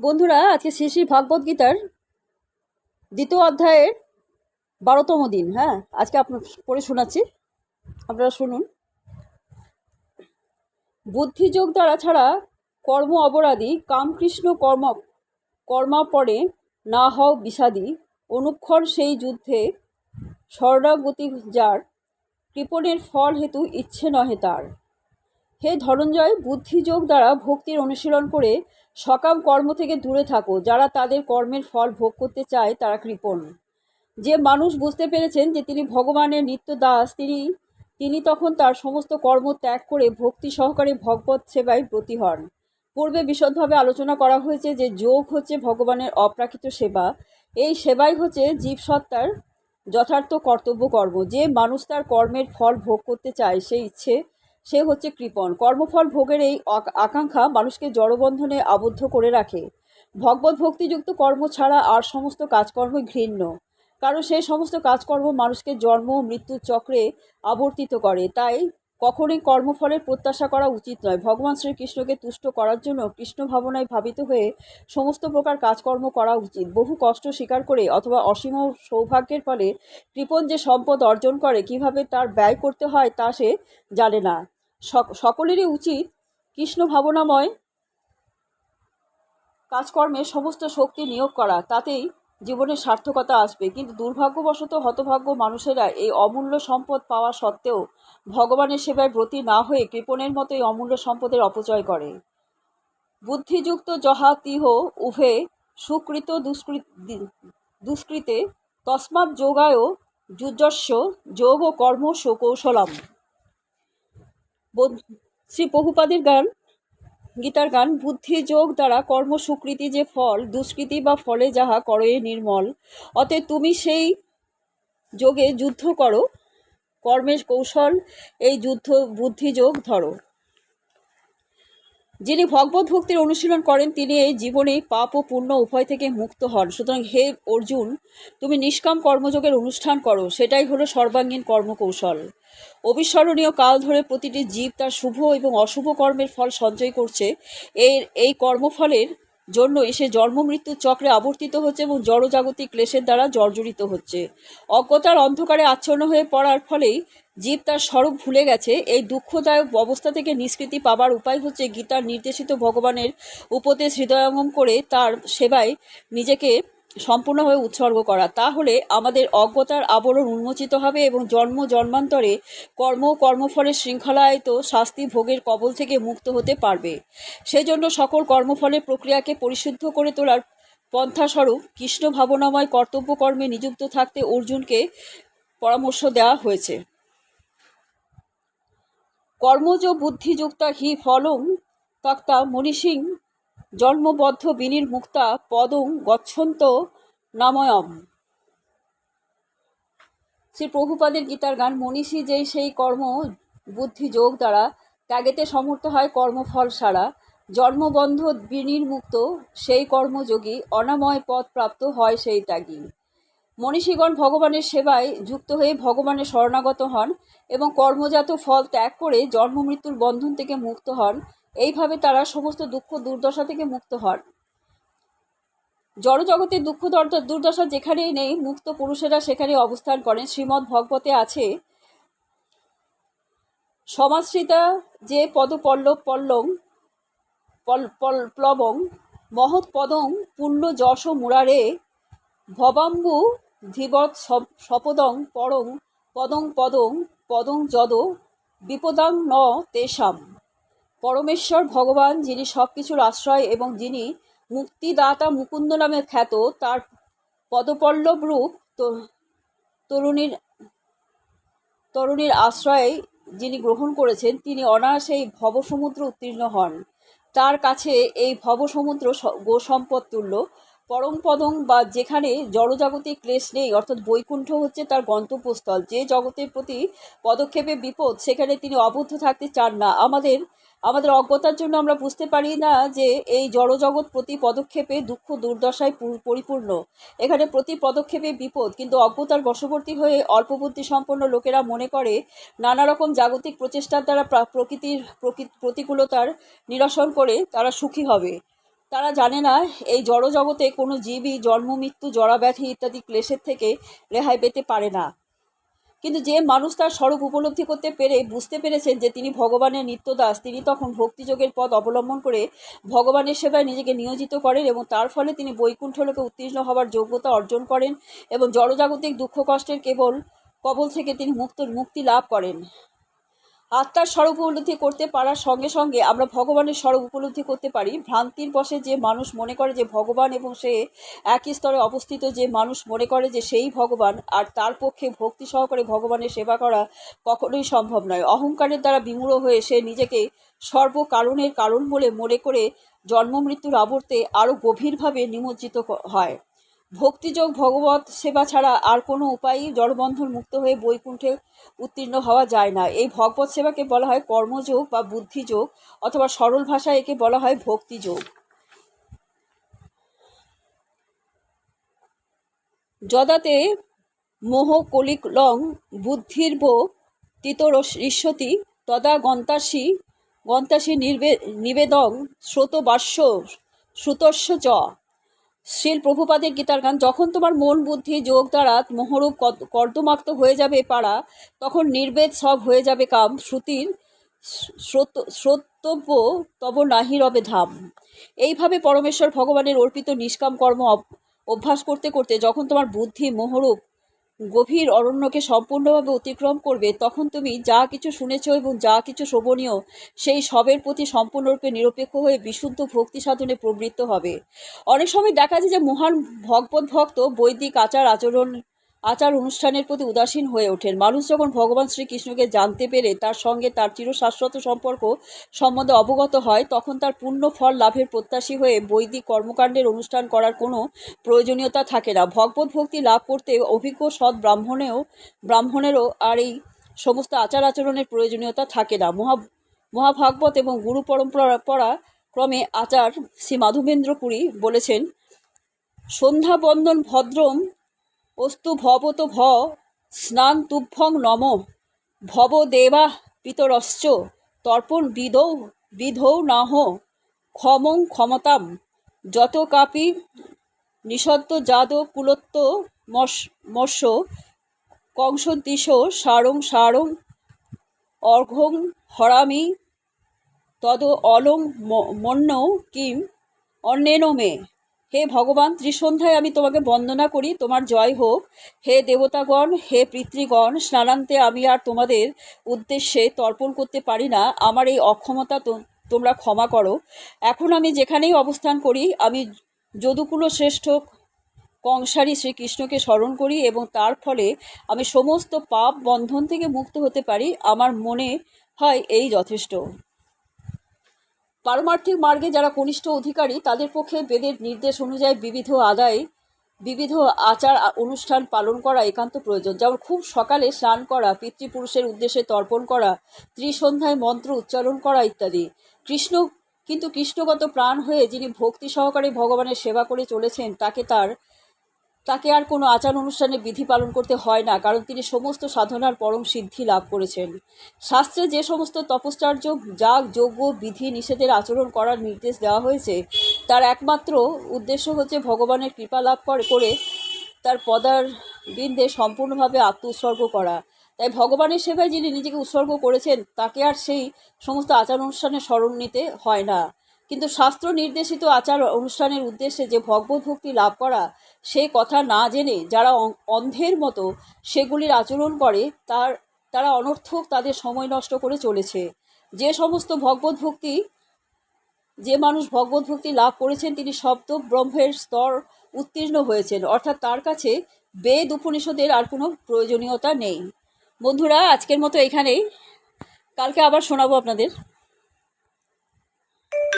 বন্ধুরা, আজকে শ্রী শ্রী ভগবদ গীতার দ্বিতীয় অধ্যায়ের 12তম দিন। আজকে আপনার পড়ে শোনাচ্ছি, আপনারা শুনুন। বুদ্ধিযোগ দ্বারা ছাড়া কর্ম অপরাধী, কামকৃষ্ণ কর্মাপরে না হও বিষাদী, অনুক্ষণ সেই যুদ্ধে স্বর্ণাগতি যার, কৃপণের ফল হেতু ইচ্ছে নহে তার। হে ধনঞ্জয়, বুদ্ধিযোগ দ্বারা ভক্তির অনুশীলন করে সকাম কর্ম থেকে দূরে থাকো। যারা তাদের কর্মের ফল ভোগ করতে চায় তারা কৃপণ। যে মানুষ বুঝতে পেরেছেন যে তিনি ভগবানের নিত্য দাস, তিনি তখন তার সমস্ত কর্ম ত্যাগ করে ভক্তি সহকারে ভগবত সেবায় ব্রতী হন। পূর্বে বিশদভাবে আলোচনা করা হয়েছে যে যোগ হচ্ছে ভগবানের অপ্রাকৃত সেবা। এই সেবাই হচ্ছে জীবসত্তার যথার্থ কর্তব্য কর্ম। যে মানুষ তার কর্মের ফল ভোগ করতে চায় সে হচ্ছে কৃপণ। কর্মফল ভোগের এই আকাঙ্ক্ষা মানুষকে জড়বন্ধনে আবদ্ধ করে রাখে। ভগবত ভক্তিযুক্ত কর্ম ছাড়া আর সমস্ত কাজকর্ম ঘৃণ্য, কারণ সেই সমস্ত কাজকর্ম মানুষকে জন্ম ও মৃত্যুর চক্রে আবর্তিত করে। তাই কখনোই কর্মফলের প্রত্যাশা করা উচিত নয়। ভগবান শ্রীকৃষ্ণকে তুষ্ট করার জন্য কৃষ্ণ ভাবনায় ভাবিত হয়ে সমস্ত প্রকার কাজকর্ম করা উচিত। বহু কষ্ট স্বীকার করে অথবা অসীম সৌভাগ্যের ফলে কৃপণ যে সম্পদ অর্জন করে, কিভাবে তার ব্যয় করতে হয় তা সে জানে না। সকলেরই উচিত কৃষ্ণ ভাবনাময় কাজকর্মে সমস্ত শক্তি নিয়োগ করা, তাতেই জীবনের সার্থকতা আসবে। কিন্তু দুর্ভাগ্যবশত হতভাগ্য মানুষেরা এই অমূল্য সম্পদ পাওয়া সত্ত্বেও ভগবানের সেবায় ব্রতী না হয়ে কৃপণের মতো এই অমূল্য সম্পদের অপচয় করে। বুদ্ধিযুক্ত যহা তিহ উভে সুকৃত দুষ্কৃতে তস্মাৎ যোগায় যুজস্ব যোগ ও কর্ম কৌশলম। শ্রী প্রভুপাদের গীতার গান। বুদ্ধি যোগ দ্বারা কর্ম সুকৃতি যে ফল, দুষ্কৃতি বা ফলে যাহা করয়ে নির্মল। অতএব তুমি সেই যোগে যুদ্ধ করো, কর্মের কৌশল এই যুদ্ধ বুদ্ধিযোগ ধরো। যিনি ভগবত ভক্তির অনুশীলন করেন তিনি এই জীবনে পাপ ও পুণ্য উভয় থেকে মুক্ত হন। সুতরাং হে অর্জুন, তুমি নিষ্কাম কর্মযোগের অনুষ্ঠান করো, সেটাই হলো সর্বাঙ্গীন কর্মকৌশল। অবিস্মরণীয় কাল ধরে প্রতিটি জীব তার শুভ এবং অশুভ কর্মের ফল সঞ্চয় করছে। এই কর্মফলের জন্যই সে জন্ম মৃত্যুর চক্রে আবর্তিত হচ্ছে এবং জড়জাগতিক ক্লেশের দ্বারা জর্জরিত হচ্ছে। অজ্ঞতার অন্ধকারে আচ্ছন্ন হয়ে পড়ার ফলেই জীব তার স্বরূপ ভুলে গেছে। এই দুঃখদায়ক অবস্থা থেকে নিষ্কৃতি পাবার উপায় হচ্ছে গীতার নির্দেশিত ভগবানের উপদেশ হৃদয়ঙ্গম করে তার সেবায় নিজেকে সম্পূর্ণভাবে উৎসর্গ করা। তাহলে আমাদের অজ্ঞতার আবরণ উন্মোচিত হবে এবং জন্ম জন্মান্তরে কর্মফলের শৃঙ্খলায়িত শাস্তি ভোগের কবল থেকে মুক্ত হতে পারবে। সেজন্য সকল কর্মফলের প্রক্রিয়াকে পরিশুদ্ধ করে তোলার পন্থাস্বরূপ কৃষ্ণ ভাবনাময় কর্তব্য কর্মে নিযুক্ত থাকতে অর্জুনকে পরামর্শ দেওয়া হয়েছে। কর্মজ বুদ্ধিযুক্তা হি ফলং তক্তা মনীষিং জন্মবদ্ধ বিনির্মুক্তা পদং গচ্ছন্ত নাময়ম। শ্রী প্রভুপাদের গীতার গান। মনীষী যেই সেই কর্ম বুদ্ধি যোগ দ্বারা ত্যাগেতে সমর্থ হয় কর্মফল সারা, জন্মবন্ধ বিনির্মুক্ত সেই কর্মযোগী অনাময় পদ প্রাপ্ত হয় সেই ত্যাগী। মনীষীগণ ভগবানের সেবায় যুক্ত হয়ে ভগবানের শরণাগত হন এবং কর্মজাত ফল ত্যাগ করে জন্ম মৃত্যুর বন্ধন থেকে মুক্ত হন। এইভাবে তারা সমস্ত দুঃখ দুর্দশা থেকে মুক্ত হন। জড়জগতের দুঃখ দুর্দশা যেখানেই নেই, মুক্ত পুরুষেরা সেখানে অবস্থান করেন। শ্রীমদ্ ভগবতে আছে, সমাশ্রিতা যে প্লবং মহৎ পদং পুণ্য যশ মুরারে, ভবাম্বু ধীবৎ সপদং পরং পদং যদ বিপদাং ন তেষাম। পরমেশ্বর ভগবান, যিনি সব কিছুর আশ্রয় এবং যিনি মুক্তিদাতা মুকুন্দ নামে খ্যাত, তার পদপল্লব রূপ তরুণীর আশ্রয়ে যিনি গ্রহণ করেছেন, তিনি অনায়াসে এই ভবসমুদ্র উত্তীর্ণ হন। তার কাছে এই ভবসমুদ্র গোসম্পদ তুল্য। পরম পদং বা যেখানে জড়জাগতিক ক্লেশ নেই, অর্থাৎ বৈকুণ্ঠ হচ্ছে তার গন্তব্যস্থল। যে জগতের প্রতি পদক্ষেপে বিপদ, সেখানে তিনি অবদ্ধ থাকতে চান না। আমাদের অজ্ঞতার জন্য আমরা বুঝতে পারি না যে এই জড়জগৎ প্রতি পদক্ষেপে দুঃখ দুর্দশায় পরিপূর্ণ। এখানে প্রতি পদক্ষেপে বিপদ, কিন্তু অজ্ঞতার বশবর্তী হয়ে অল্পবুদ্ধি সম্পন্ন লোকেরা মনে করে নানা রকম জাগতিক প্রচেষ্টার দ্বারা প্রকৃতির প্রতিকূলতার নিরসন করে তারা সুখী হবে। তারা জানে না এই জড়জগতে কোনো জীবই জন্ম মৃত্যু জরাব্যাধি ইত্যাদি ক্লেশের থেকে রেহাই পেতে পারে না। কিন্তু যে মানুষ তার স্বরূপ উপলব্ধি করতে পেরে বুঝতে পেরেছেন যে তিনি ভগবানের নিত্যদাস, তিনি তখন ভক্তিযোগের পথ অবলম্বন করে ভগবানের সেবায় নিজেকে নিয়োজিত করেন এবং তার ফলে তিনি বৈকুণ্ঠ লোকে উত্তীর্ণ হওয়ার যোগ্যতা অর্জন করেন এবং জড়জাগতিক দুঃখ কষ্টের কবল থেকে তিনি মুক্তি লাভ করেন। আত্মার স্বরূপ উপলব্ধি করতে পারার সঙ্গে সঙ্গে আমরা ভগবানের স্বরূপ উপলব্ধি করতে পারি। ভ্রান্তির বশে যে মানুষ মনে করে যে ভগবান এবং সে একই স্তরে অবস্থিত, যে মানুষ মনে করে যে সেই ভগবান, আর তার পক্ষে ভক্তি সহকারে ভগবানের সেবা করা কখনোই সম্ভব নয়। অহংকারের দ্বারা বিমূঢ় হয়ে সে নিজেকে সর্বকারণের কারণ বলে মনে করে জন্ম মৃত্যুর আবর্তে আরও গভীরভাবে নিমজ্জিত হয়। ভক্তিযোগ ভগবত সেবা ছাড়া আর কোনো উপায়ই জড়বন্ধন মুক্ত হয়ে বৈকুণ্ঠে উত্তীর্ণ হওয়া যায় না। এই ভগবত সেবাকে বলা হয় কর্মযোগ বা বুদ্ধিযোগ, অথবা সরল ভাষায় একে বলা হয় ভক্তিযোগ। যদাতে মোহ কলিকলং বুদ্ধির্ব তিতরিষ্যতি তদা গন্তাসি নিবেদং শ্রোতবাস্য শ্রুতস্য চ। শ্রীল প্রভুপাদের গীতার গান। যখন তোমার মন বুদ্ধি যোগ দ্বারা মোহরূপ কর্দমাক্ত হয়ে যাবে পাড়া, তখন নির্বেদ সব হয়ে যাবে কাম, শ্রুতির শ্রোতব্য তব নাহি রবে ধাম। এইভাবে পরমেশ্বর ভগবানের অর্পিত নিষ্কাম কর্ম অভ্যাস করতে করতে যখন তোমার বুদ্ধি মোহরূপ গভীর অরণ্যকে সম্পূর্ণভাবে অতিক্রম করবে, তখন তুমি যা কিছু শুনেছ এবং যা কিছু শ্রবণীয় সেই সবের প্রতি সম্পূর্ণরূপে নিরপেক্ষ হয়ে বিশুদ্ধ ভক্তি সাধনে প্রবৃত্ত হবে। অনেক সময় দেখা যায় যে মহান ভগবত ভক্ত বৈদিক আচার অনুষ্ঠানের প্রতি উদাসীন হয়ে ওঠেন। মানুষ যখন ভগবান শ্রীকৃষ্ণকে জানতে পেরে তার সঙ্গে তার চিরশাশ্বত সম্পর্ক সম্বন্ধে অবগত হয়, তখন তার পূর্ণ ফল লাভের প্রত্যাশী হয়ে বৈদিক কর্মকাণ্ডের অনুষ্ঠান করার কোনো প্রয়োজনীয়তা থাকে না। ভগবত ভক্তি লাভ করতে অভিজ্ঞ সৎ ব্রাহ্মণেরও আর এই সমস্ত আচার আচরণের প্রয়োজনীয়তা থাকে না। মহাভাগবত এবং গুরু পরম্পরা ক্রমে আচার শ্রী মাধবেন্দ্র পুরী বলেছেন, সন্ধ্যা বন্দন ভদ্রম অস্তু ভবত স্নান তুভ্যং নম ভব দেবা পিতরশ্চ তর্পণ বিধৌ নাহ ক্ষমং ক্ষমতাম যত কাপি নিষদ্দ যাদ কুলত্ব মৎস্য কংসদিশ সারং অর্ঘং হরামি তদ অলং মন্য কিম অন্যেন মে। হে ভগবান, ত্রিসন্ধ্যায় আমি তোমাকে বন্দনা করি, তোমার জয় হোক। হে দেবতাগণ, হে পিতৃগণ, স্নানান্তে আমি আর তোমাদের উদ্দেশ্যে তর্পণ করতে পারি না। আমার এই অক্ষমতা তোমরা ক্ষমা করো। এখন আমি যেখানেই অবস্থান করি, আমি যদুকুল শ্রেষ্ঠ কংসারী শ্রীকৃষ্ণকে স্মরণ করি এবং তার ফলে আমি সমস্ত পাপ বন্ধন থেকে মুক্ত হতে পারি। আমার মনে হয় এই যথেষ্ট। পারমার্থিক মার্গে যারা কনিষ্ঠ অধিকারী, তাদের পক্ষে বেদের নির্দেশ অনুযায়ী বিবিধ আচার অনুষ্ঠান পালন করা একান্ত প্রয়োজন। যেমন খুব সকালে স্নান করা, পিতৃপুরুষের উদ্দেশ্যে তর্পণ করা, ত্রিসন্ধ্যায় মন্ত্র উচ্চারণ করা ইত্যাদি। কিন্তু কৃষ্ণগত প্রাণ হয়ে যিনি ভক্তি সহকারে ভগবানের সেবা করে চলেছেন, তাকে আর কোনো আচার অনুষ্ঠানে বিধি পালন করতে হয় না, কারণ তিনি সমস্ত সাধনার পরম সিদ্ধি লাভ করেছেন। শাস্ত্রে যে সমস্ত তপশ্চর্য যাগ যজ্ঞ বিধি নিষেধের আচরণ করার নির্দেশ দেওয়া হয়েছে, তার একমাত্র উদ্দেশ্য হচ্ছে ভগবানের কৃপা লাভ করে তার পদারবিন্দে সম্পূর্ণভাবে আত্ম উৎসর্গ করা। তাই ভগবানের সেবায় যিনি নিজেকে উৎসর্গ করেছেন, তাকে আর সেই সমস্ত আচার অনুষ্ঠানে স্মরণ নিতে হয় না। কিন্তু শাস্ত্র নির্দেশিত আচার অনুষ্ঠানের উদ্দেশ্যে যে ভগবত ভক্তি লাভ করা, সেই কথা না জেনে যারা অন্ধের মতো সেগুলির আচরণ করে, তারা অনর্থক তাদের সময় নষ্ট করে চলেছে। যে মানুষ ভগবত ভক্তি লাভ করেছেন, তিনি শব্দ ব্রহ্মের স্তর উত্তীর্ণ হয়েছেন, অর্থাৎ তার কাছে বেদ উপনিষদের আর কোনো প্রয়োজনীয়তা নেই। বন্ধুরা, আজকের মতো এখানেই, কালকে আবার শোনাবো আপনাদের।